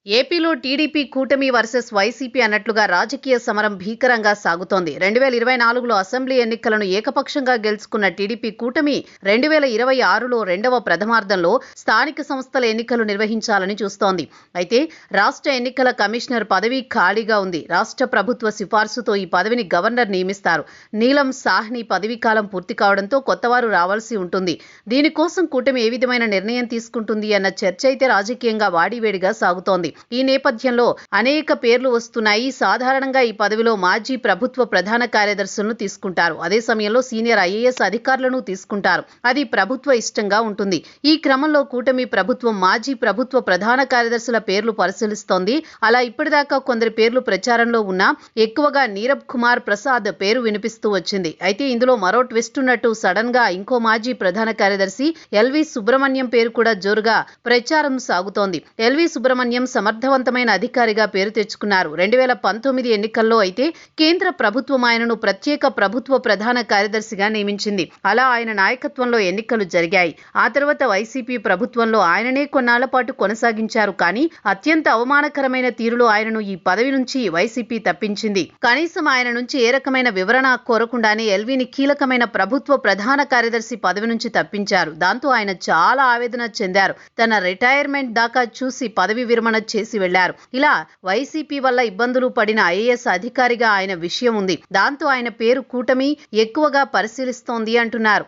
ఏపీలో టీడీపీ కూటమి versus YCP అన్నట్లుగా రాజకీయ సమరం భీకరంగా సాగుతోంది. 2024లో అసెంబ్లీ ఎన్నికలను ఏకపక్షంగా గెలుచుకున్న టీడీపీ కూటమి 2026లో రెండవ ప్రథమార్థంలో స్థానిక సంస్థల ఎన్నికలు నిర్వహించాలని చూస్తోంది. అయితే రాష్ట్ర ఎన్నికల కమిషనర్ పదవి ఖాళీగా ఉంది. రాష్ట్ర ప్రభుత్వ సిఫార్సుతో ఈ పదవిని గవర్నర్ నియమిస్తారు. నీలం సాహ్ని పదవీ కాలం పూర్తి కావడంతో కొత్తవారు రావాల్సి ఉంటుంది. దీనికోసం కూటమి ఏ విధమైన నిర్ణయం తీసుకుంటుంది అన్న చర్చ అయితే రాజకీయంగా వాడివేడిగా సాగుతోంది. ఈ నేపథ్యంలో అనేక పేర్లు వస్తున్నాయి. సాధారణంగా ఈ పదవిలో మాజీ ప్రభుత్వ ప్రధాన కార్యదర్శులను తీసుకుంటారు. అదే సమయంలో సీనియర్ ఐఏఎస్ అధికారులను తీసుకుంటారు. అది ప్రభుత్వ ఇష్టంగా ఉంటుంది. ఈ క్రమంలో కూటమి ప్రభుత్వం మాజీ ప్రభుత్వ ప్రధాన కార్యదర్శుల పేర్లు పరిశీలిస్తోంది. అలా ఇప్పటిదాకా కొందరి పేర్లు ప్రచారంలో ఉన్నా ఎక్కువగా నీరబ్ కుమార్ ప్రసాద్ పేరు వినిపిస్తూ వచ్చింది. అయితే ఇందులో మరో ట్విస్ట్ ఉన్నట్టు సడన్ గా ఇంకో మాజీ ప్రధాన కార్యదర్శి ఎల్వి సుబ్రహ్మణ్యం పేరు కూడా జోరుగా ప్రచారం సాగుతోంది. ఎల్వి సుబ్రహ్మణ్యం సమర్థవంతమైన అధికారిగా పేరు తెచ్చుకున్నారు. 2019 ఎన్నికల్లో అయితే కేంద్ర ప్రభుత్వం ఆయనను ప్రత్యేక ప్రభుత్వ ప్రధాన కార్యదర్శిగా నియమించింది. అలా ఆయన నాయకత్వంలో ఎన్నికలు జరిగాయి. ఆ తర్వాత వైసీపీ ప్రభుత్వంలో ఆయననే కొన్నాళ్ల పాటు కొనసాగించారు. కానీ అత్యంత అవమానకరమైన తీరులో ఆయనను ఈ పదవి నుంచి వైసీపీ తప్పించింది. కనీసం ఆయన నుంచి ఏ రకమైన వివరణ కోరకుండానే ఎల్విని కీలకమైన ప్రభుత్వ ప్రధాన కార్యదర్శి పదవి నుంచి తప్పించారు. దాంతో ఆయన చాలా ఆవేదన చెందారు. తన రిటైర్మెంట్ దాకా చూసి పదవి విరమణ చేసి వెళ్లారు. ఇలా వైసీపీ వల్ల ఇబ్బందులు పడిన ఐఏఎస్ అధికారిగా ఆయన విషయం ఉంది. దాంతో ఆయన పేరు కూటమి ఎక్కువగా పరిశీలిస్తోంది అంటున్నారు.